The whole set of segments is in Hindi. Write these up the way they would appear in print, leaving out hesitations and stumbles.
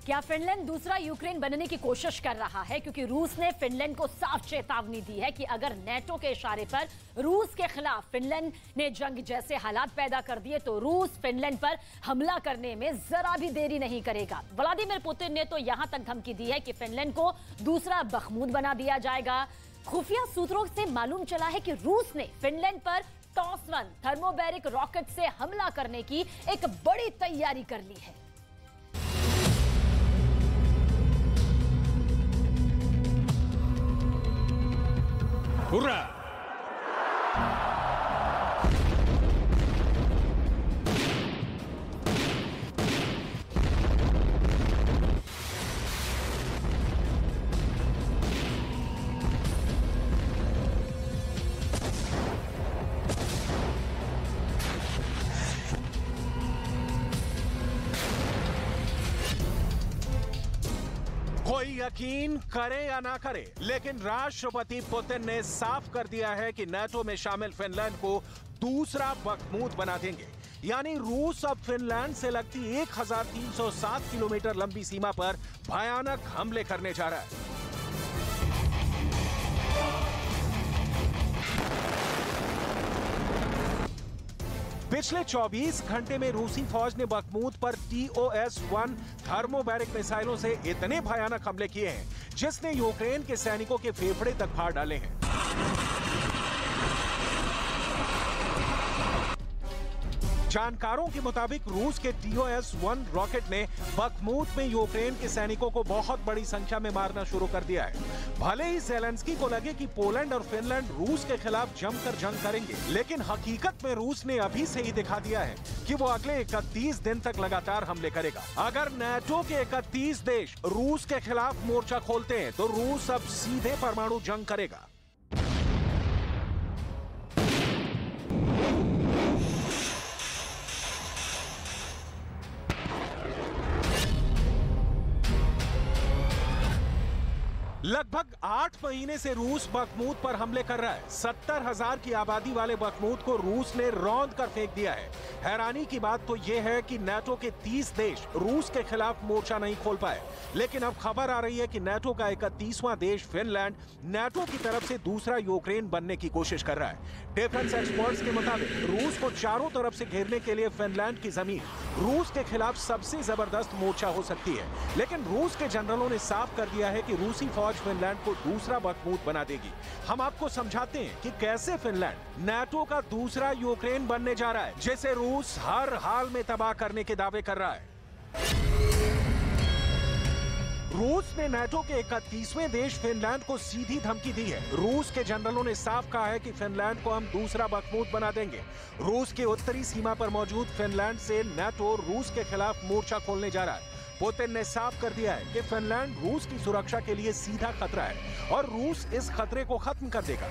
क्या फिनलैंड दूसरा यूक्रेन बनने की कोशिश कर रहा है? क्योंकि रूस ने फिनलैंड को साफ चेतावनी दी है कि अगर नेटो के इशारे पर रूस के खिलाफ फिनलैंड ने जंग जैसे हालात पैदा कर दिए तो रूस फिनलैंड पर हमला करने में जरा भी देरी नहीं करेगा। व्लादिमीर पुतिन ने तो यहां तक धमकी दी है कि फिनलैंड को दूसरा बखमूद बना दिया जाएगा। खुफिया सूत्रों से मालूम चला है कि रूस ने फिनलैंड पर टॉस-1 थर्मोबैरिक रॉकेट से हमला करने की एक बड़ी तैयारी कर ली है। हुर्रा! कोई यकीन करे या ना करे, लेकिन राष्ट्रपति पुतिन ने साफ कर दिया है कि नाटो में शामिल फिनलैंड को दूसरा बखमूद बना देंगे। यानी रूस अब फिनलैंड से लगती 1307 किलोमीटर लंबी सीमा पर भयानक हमले करने जा रहा है। पिछले 24 घंटे में रूसी फौज ने बखमूद पर TOS-1 थर्मोबैरिक मिसाइलों से इतने भयानक हमले किए हैं जिसने यूक्रेन के सैनिकों के फेफड़े तक फाड़ डाले हैं। जानकारों के मुताबिक रूस के TOS-1 रॉकेट ने बखमूद में यूक्रेन के सैनिकों को बहुत बड़ी संख्या में मारना शुरू कर दिया है। भले ही ज़ेलेंस्की को लगे कि पोलैंड और फिनलैंड रूस के खिलाफ जमकर जंग करेंगे, लेकिन हकीकत में रूस ने अभी से ही दिखा दिया है कि वो अगले 31 दिन तक लगातार हमले करेगा। अगर नाटो के 31 देश रूस के खिलाफ मोर्चा खोलते हैं तो रूस अब सीधे परमाणु जंग करेगा। लगभग 8 महीने से रूस बखमूद पर हमले कर रहा है। 70,000 की आबादी वाले बखमूद को रूस ने रौंद कर फेंक दिया है। हैरानी की बात तो यह है कि नाटो के 30 देश रूस के खिलाफ मोर्चा नहीं खोल पाए, लेकिन अब खबर आ रही है कि नाटो का 31वां देश फिनलैंड नाटो की तरफ से दूसरा यूक्रेन बनने की कोशिश कर रहा है। डिफेंस एक्सपर्ट्स के मुताबिक रूस को चारों तरफ से घेरने के लिए फिनलैंड की जमीन रूस के खिलाफ सबसे जबरदस्त मोर्चा हो सकती है, लेकिन रूस के जनरलों ने साफ कर दिया है कि रूसी फौज फिनलैंड को दूसरा बखमूद बना देगी। हम आपको समझाते हैं कि कैसे फिनलैंड नाटो का दूसरा यूक्रेन बनने जा रहा है, जिसे रूस हर हाल में तबाह करने के दावे कर रहा है। रूस ने नाटो के 31वें देश फिनलैंड को सीधी धमकी दी है। रूस के जनरलों ने साफ कहा है कि फिनलैंड को हम दूसरा बखमूद बना देंगे। रूस के उत्तरी सीमा पर मौजूद फिनलैंड से नाटो रूस के खिलाफ मोर्चा खोलने जा रहा है। पुतिन ने साफ कर दिया है कि फिनलैंड रूस की सुरक्षा के लिए सीधा खतरा है और रूस इस खतरे को खत्म कर देगा।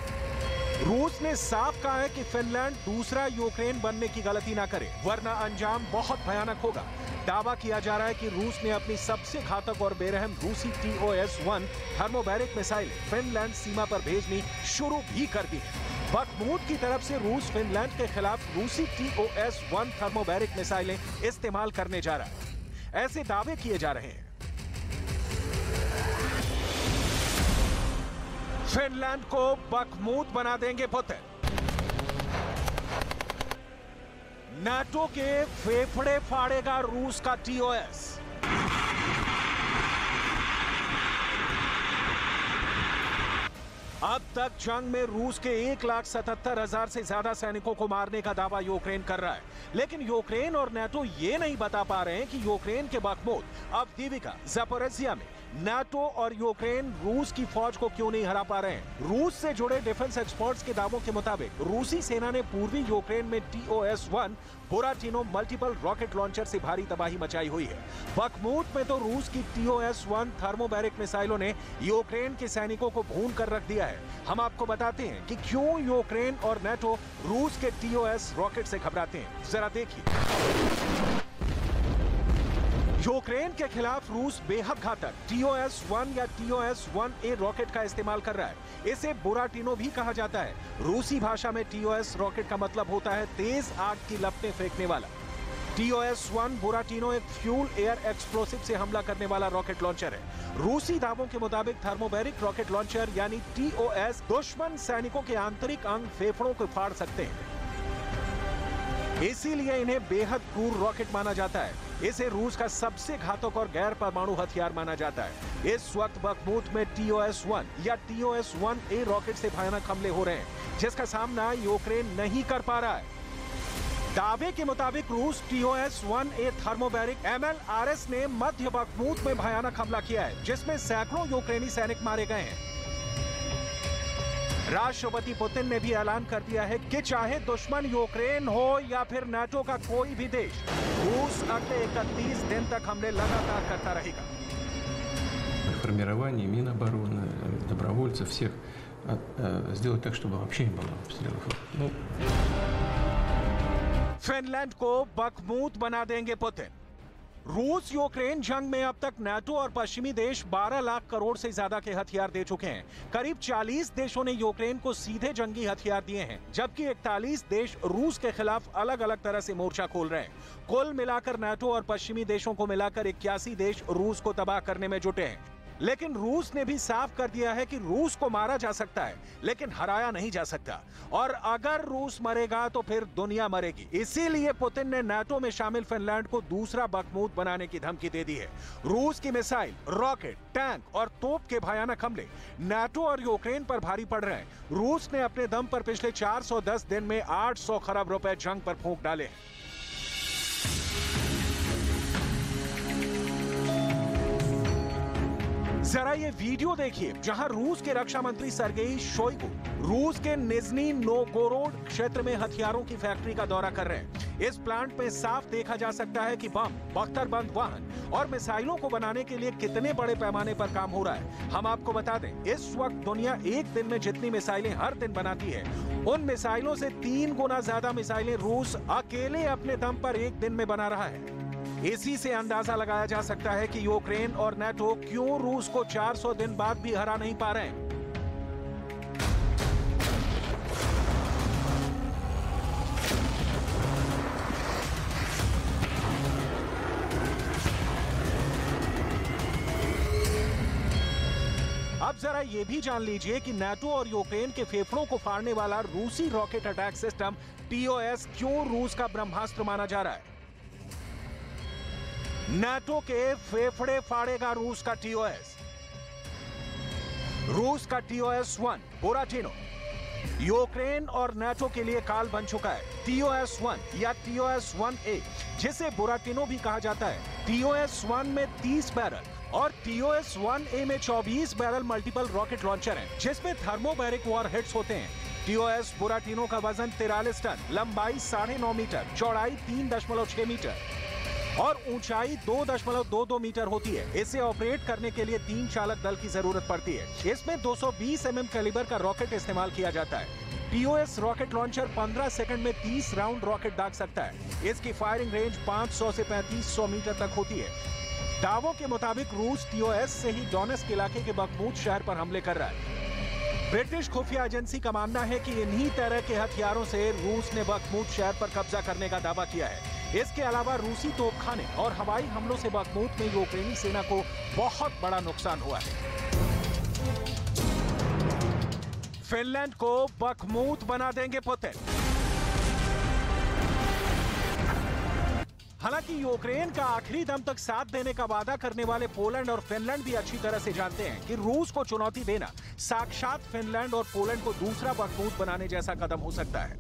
रूस ने साफ कहा है कि फिनलैंड दूसरा यूक्रेन बनने की गलती ना करे, वरना अंजाम बहुत भयानक होगा। दावा किया जा रहा है कि रूस ने अपनी सबसे घातक और बेरहम रूसी TOS-1 थर्मोबैरिक मिसाइल फिनलैंड सीमा पर भेजनी शुरू भी कर दी है। बखमूद की तरफ से रूस फिनलैंड के खिलाफ रूसी TOS-1 थर्मोबैरिक मिसाइलें इस्तेमाल करने जा रहा है, ऐसे दावे किए जा रहे हैं। फिनलैंड को बखमूद बना देंगे पुतिन। नाटो के फेफड़े फाड़ेगा रूस का TOS। अब तक जंग में रूस के 1,77,000 से ज्यादा सैनिकों को मारने का दावा यूक्रेन कर रहा है, लेकिन यूक्रेन और नाटो ये नहीं बता पा रहे हैं कि यूक्रेन के बखमूद अवदीविका ज़पोरिज़िया में नाटो और यूक्रेन रूस की फौज को क्यों नहीं हरा पा रहे हैं। रूस से जुड़े डिफेंस एक्सपर्ट्स के दावों के मुताबिक रूसी सेना ने पूर्वी यूक्रेन में TOS-1 बुराटिनो मल्टीपल रॉकेट लॉन्चर से भारी तबाही मचाई हुई है। बखमूद में तो रूस की TOS-1 थर्मोबैरिक मिसाइलों ने यूक्रेन के सैनिकों को भून कर रख दिया है। हम आपको बताते हैं कि क्यों यूक्रेन और नाटो रूस के TOS रॉकेट से घबराते हैं, जरा देखिए। यूक्रेन के खिलाफ रूस बेहद घातक TOS-1 या TOS-1A रॉकेट का इस्तेमाल कर रहा है। इसे बुराटिनो भी कहा जाता है। रूसी भाषा में TOS रॉकेट का मतलब होता है तेज आग की लपटें फेंकने वाला। TOS-1 बुराटिनो एक फ्यूल एयर एक्सप्लोसिव से हमला करने वाला रॉकेट लॉन्चर है। रूसी दावों के मुताबिक थर्मोबैरिक रॉकेट लॉन्चर यानी TOS दुश्मन सैनिकों के आंतरिक अंग फेफड़ों को फाड़ सकते हैं, इसीलिए इन्हें बेहद क्रूर रॉकेट माना जाता है। इसे रूस का सबसे घातक और गैर परमाणु हथियार माना जाता है। इस वक्त बखमूत में TOS-1 या TOS-1A रॉकेट से भयानक हमले हो रहे हैं, जिसका सामना यूक्रेन नहीं कर पा रहा है। दावे के मुताबिक रूस TOS-1A थर्मोबैरिक MLRS ने मध्य बखमूत में भयानक हमला किया है, जिसमें सैकड़ों यूक्रेनी सैनिक मारे गए हैं। राष्ट्रपति पुतिन ने भी ऐलान कर दिया है कि चाहे दुश्मन यूक्रेन हो या फिर नाटो का कोई भी देश, रूस अगले 31 दिन तक हमले लगातार करता रहेगा। Формирование, Минобороны, добровольцев, всех сделать так, чтобы вообще не было обстрелов. फिनलैंड को बखमूत बना देंगे पुतिन। रूस यूक्रेन जंग में अब तक नाटो और पश्चिमी देश 12 लाख करोड़ से ज्यादा के हथियार दे चुके हैं। करीब 40 देशों ने यूक्रेन को सीधे जंगी हथियार दिए हैं, जबकि 41 देश रूस के खिलाफ अलग अलग तरह से मोर्चा खोल रहे हैं। कुल मिलाकर नाटो और पश्चिमी देशों को मिलाकर 81 देश रूस को तबाह करने में जुटे हैं। लेकिन रूस ने भी साफ कर दिया है कि रूस को मारा जा सकता है, लेकिन हराया नहीं जा सकता, और अगर रूस मरेगा तो फिर दुनिया मरेगी। इसीलिए पुतिन ने नाटो में शामिल फिनलैंड को दूसरा बखमूत बनाने की धमकी दे दी है। रूस की मिसाइल, रॉकेट, टैंक और तोप के भयानक हमले नाटो और यूक्रेन पर भारी पड़ रहे हैं। रूस ने अपने दम पर पिछले 410 दिन में 800 खरब रुपए जंग पर फूंक डाले हैं। जरा ये वीडियो देखिए, जहां रूस के रक्षा मंत्री सर्गेई शोइगु रूस के निज़नी नोगोरोड क्षेत्र में हथियारों की फैक्ट्री का दौरा कर रहे हैं। इस प्लांट में साफ देखा जा सकता है कि बम, बख्तरबंद वाहन और मिसाइलों को बनाने के लिए कितने बड़े पैमाने पर काम हो रहा है। हम आपको बता दें, इस वक्त दुनिया एक दिन में जितनी मिसाइलें हर दिन बनाती है, उन मिसाइलों से 3 गुना ज्यादा मिसाइलें रूस अकेले अपने दम पर एक दिन में बना रहा है। इसी से अंदाजा लगाया जा सकता है कि यूक्रेन और नाटो क्यों रूस को 400 दिन बाद भी हरा नहीं पा रहे हैं। अब जरा ये भी जान लीजिए कि नाटो और यूक्रेन के फेफड़ों को फाड़ने वाला रूसी रॉकेट अटैक सिस्टम TOS क्यों रूस का ब्रह्मास्त्र माना जा रहा है। नाटो के फेफड़े फाड़ेगा रूस का TOS। रूस का TOS-1 बुराटिनो यूक्रेन और नाटो के लिए काल बन चुका है। TOS-1 या TOS-1A, जिसे बुराटिनो भी कहा जाता है, TOS-1 में 30 बैरल और TOS-1A में 24 बैरल मल्टीपल रॉकेट लॉन्चर हैं, जिसमें थर्मोबैरिक वॉरहेड्स होते हैं। TOS बुराटिनो का वजन 43 टन, लंबाई 9.5 मीटर, चौड़ाई 3.6 मीटर और ऊंचाई 2.22 मीटर होती है। इसे ऑपरेट करने के लिए 3 चालक दल की जरूरत पड़ती है। इसमें 220 mm कैलिबर का रॉकेट इस्तेमाल किया जाता है। TOS रॉकेट लॉन्चर 15 सेकंड में 30 राउंड रॉकेट दाग सकता है। इसकी फायरिंग रेंज 500 से 3500 मीटर तक होती है। दावों के मुताबिक रूस TOS से ही डोनेस्क इलाके के बखमूत शहर पर हमले कर रहा है। ब्रिटिश खुफिया एजेंसी का मानना है कि इन्हीं तरह के हथियारों से रूस ने बखमूत शहर पर कब्जा करने का दावा किया है। इसके अलावा रूसी तोपखाने और हवाई हमलों से बखमूत में यूक्रेनी सेना को बहुत बड़ा नुकसान हुआ है। फिनलैंड को बखमूत बना देंगे पुतिन। हालांकि यूक्रेन का आखिरी दम तक साथ देने का वादा करने वाले पोलैंड और फिनलैंड भी अच्छी तरह से जानते हैं कि रूस को चुनौती देना साक्षात फिनलैंड और पोलैंड को दूसरा बखमूत बनाने जैसा कदम हो सकता है।